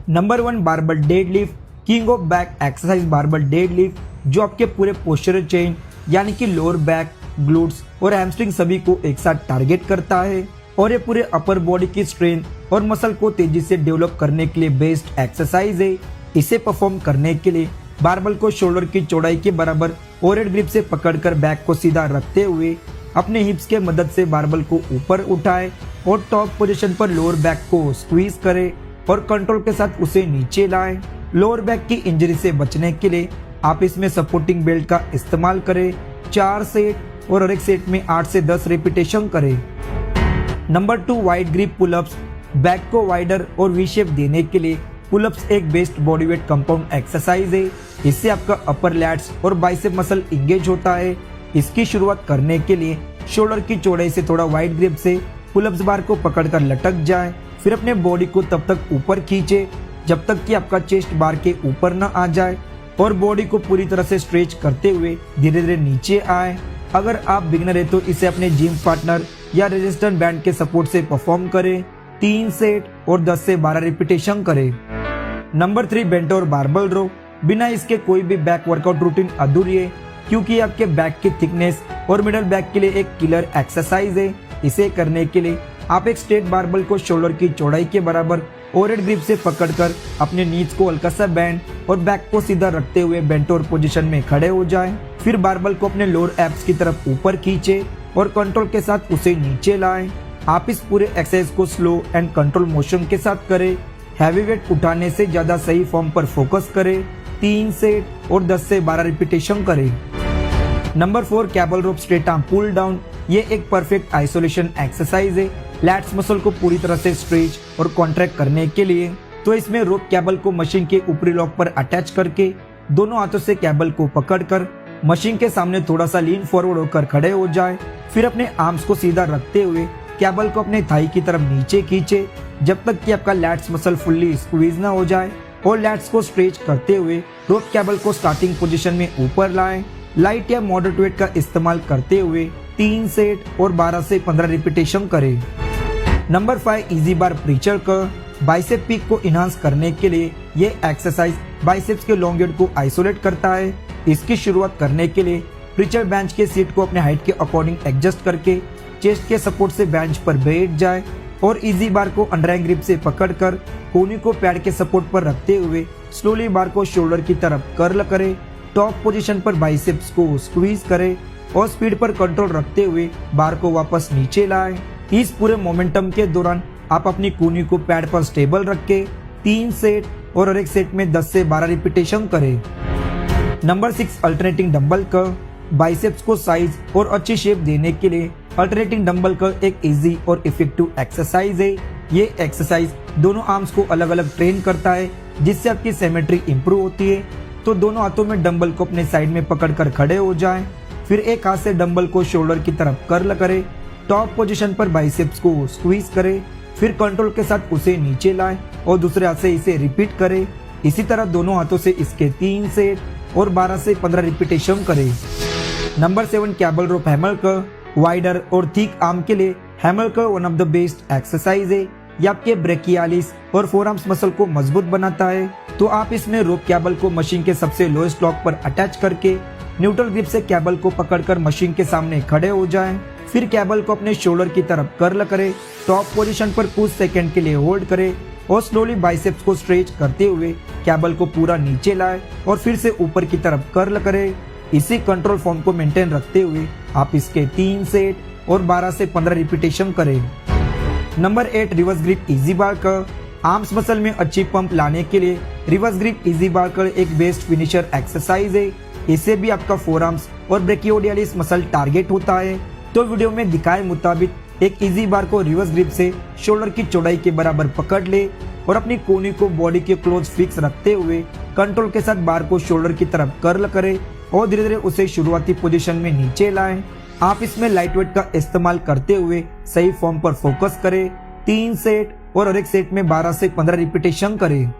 Number 1 barbell deadlift, king of back exercise barbell deadlift, जो आपके पूरे पोस्चरल चेन यानी कि लोअर बैक, ग्लूट्स और हैमस्ट्रिंग सभी को एक साथ टारगेट करता है और ये पूरे अपर बॉडी की स्ट्रेंथ और मसल को तेजी से डेवलप करने के लिए बेस्ट एक्सरसाइज है। इसे परफॉर्म करने के लिए बारबल को शोल्डर की चौड़ाई के बराबर ओवरहेड ग्रिप से पकड़कर बैक को सीधा रखते हुए अपने हिप्स के मदद से बारबल को ऊपर उठाए और टॉप पोजीशन पर लोअर बैक को स्क्वीज करे और कंट्रोल के साथ उसे नीचे लाए। लोअर बैक की इंजरी से बचने के लिए आप इसमें सपोर्टिंग बेल्ट का इस्तेमाल करें। 4 सेट और हर एक सेट में 8 से 10 रिपीटेशन करें। Number 2 wide grip pullups, back को वाइडर और वी शेप देने के लिए पुलअप्स एक best body weight compound exercise है। इससे आपका अपर लैट्स और बाइसेप मसल इंगेज होता है। इसकी शुरुआत करने के लिए शोल्डर की चौड़ाई से थोड़ा वाइड ग्रिप से पुलअप्स बार को पकड़कर लटक जाए, फिर अपने बॉडी को तब तक ऊपर खींचे जब तक कि आपका चेस्ट बार के ऊपर न आ जाए और बॉडी को पूरी तरह से स्ट्रेच करते हुए धीरे धीरे नीचे आए। अगर आप बिगिनर है तो इसे अपने जिम पार्टनर या रेजिस्टेंस बैंड के सपोर्ट से परफॉर्म करें। 3 सेट और 10 से 12 रिपीटेशन करें। नंबर 3 बेंटो और बारबल रो, बिना इसके कोई भी बैक वर्कआउट रूटीन अधूरी है क्योंकि आपके बैक की थिकनेस और मिडल बैक के लिए एक किलर एक्सरसाइज है। इसे करने के लिए आप एक स्ट्रेट बारबल को शोल्डर की चौड़ाई के बराबर ओवरहेड ग्रिप से पकड़कर अपने नीज को हल्का सा बैंड और बैक को सीधा रखते हुए बेंटोर पोजीशन में खड़े हो जाएं। फिर बारबल को अपने लोअर एब्स की तरफ ऊपर खींचे और कंट्रोल के साथ उसे नीचे लाएं। आप इस पूरे एक्सरसाइज को स्लो एंड कंट्रोल मोशन के साथ करें। हैवी वेट उठाने से ज्यादा सही फॉर्म पर फोकस करें। 3 सेट और 10 से 12 रिपीटेशन करें। नंबर 4 कैबल रोप स्ट्रेट आर्म पुल डाउन, ये एक परफेक्ट आइसोलेशन एक्सरसाइज है लैट्स मसल को पूरी तरह से स्ट्रेच और कॉन्ट्रैक्ट करने के लिए। तो इसमें रोप कैबल को मशीन के ऊपरी लॉक पर अटैच करके दोनों हाथों से कैबल को पकड़कर मशीन के सामने थोड़ा सा लीन फॉरवर्ड होकर खड़े हो जाए। फिर अपने आर्म्स को सीधा रखते हुए कैबल को अपने थाई की तरफ नीचे खींचे जब तक कि आपका लैट्स मसल फुल्ली स्क्वीज ना हो जाए और लैट्स को स्ट्रेच करते हुए रोप कैबल को स्टार्टिंग पोजीशन में ऊपर लाएं। लाइट या मॉडरेट वेट का इस्तेमाल करते हुए 3 सेट और 12 से 15 रिपीटेशन करें। नंबर 5 इजी बार प्रीचर कर्ल, बाइसेप पीक को इनहांस करने के लिए ये एक्सरसाइज बाइसेप्स के लॉन्ग हेड को आइसोलेट करता है। इसकी शुरुआत करने के लिए प्रीचर बेंच के सीट को अपने हाइट के अकॉर्डिंग एडजस्ट करके चेस्ट के सपोर्ट से बेंच पर बैठ जाए और इजी बार को अंडरहैंड ग्रिप से पकड़कर कोहनी को पैड के सपोर्ट पर रखते हुए स्लोली बार को शोल्डर की तरफ कर्ल करे। टॉप पोजीशन पर बाइसेप्स को स्क्वीज करे और स्पीड पर कंट्रोल रखते हुए बार को वापस नीचे लाए। इस पूरे मोमेंटम के दौरान आप अपनी कोहनी को पैड पर स्टेबल रख के 3 सेट और हर एक सेट में 10 से 12 रिपीटेशन करें। Number 6 alternating dumbbell curl, biceps को साइज और अच्छी शेप देने के लिए अल्टरनेटिंग डंबल कर्ल एक इजी और इफेक्टिव एक्सरसाइज है। ये एक्सरसाइज दोनों आर्म्स को अलग अलग ट्रेन करता है जिससे आपकी सिमेट्री इंप्रूव होती है। तो दोनों हाथों में डंबल को अपने साइड में पकड़कर खड़े हो जाएं। फिर एक हाथ से डंबल को शोल्डर की तरफ कर्ल करें। टॉप पोजीशन पर बाइसेप्स को स्क्वीज करें। फिर कंट्रोल के साथ उसे नीचे लाएं और दूसरे हाथ से इसे रिपीट करें। इसी तरह दोनों हाथों से इसके 3 सेट और 12 से 15 रिपीटेशन करें। नंबर 7 कैबल रोप हैमर कर्ल, वाइडर और थिक आर्म के लिए hammer curl one of the best exercise है। ये आपके ब्रेकियालिस और फोरआर्म्स मसल को मजबूत बनाता है। तो आप इसमें रोप कैबल को मशीन के सबसे लोएस्ट लॉक पर अटैच करके न्यूट्रल ग्रिप से कैबल को पकड़कर मशीन के सामने खड़े हो जाएं। फिर कैबल को अपने शोल्डर की तरफ कर्ल करें। टॉप पोजीशन पर कुछ सेकंड के लिए होल्ड करें और स्लोली बाइसेप्स को स्ट्रेच करते हुए कैबल को पूरा नीचे लाएं और फिर से ऊपर की तरफ कर्ल करें। इसी कंट्रोल फॉर्म को मेंटेन रखते हुए आप इसके 3 सेट और 12 से 15 रिपीटेशन करें। नंबर 8 रिवर्स ग्रिप इजी बार कर्ल, आर्म्स मसल में अच्छी पंप लाने के लिए रिवर्स ग्रिप इजी बार कर्ल एक बेस्ट फिनिशर एक्सरसाइज है। इससे भी आपका फोरआर्म्स और ब्रेकियोडियालिस मसल टारगेट होता है। तो वीडियो में दिखाए मुताबिक एक इजी बार को रिवर्स ग्रिप से शोल्डर की चौड़ाई के बराबर पकड़ ले और अपनी कोहनी को बॉडी के क्लोज फिक्स रखते हुए कंट्रोल के साथ बार को शोल्डर की तरफ कर्ल करें और धीरे धीरे उसे शुरुआती पोजीशन में नीचे लाएं। आप इसमें लाइट वेट का इस्तेमाल करते हुए सही फॉर्म पर फोकस करें। 3 सेट और हर एक सेट में 12 से 15 रिपीटेशन करें।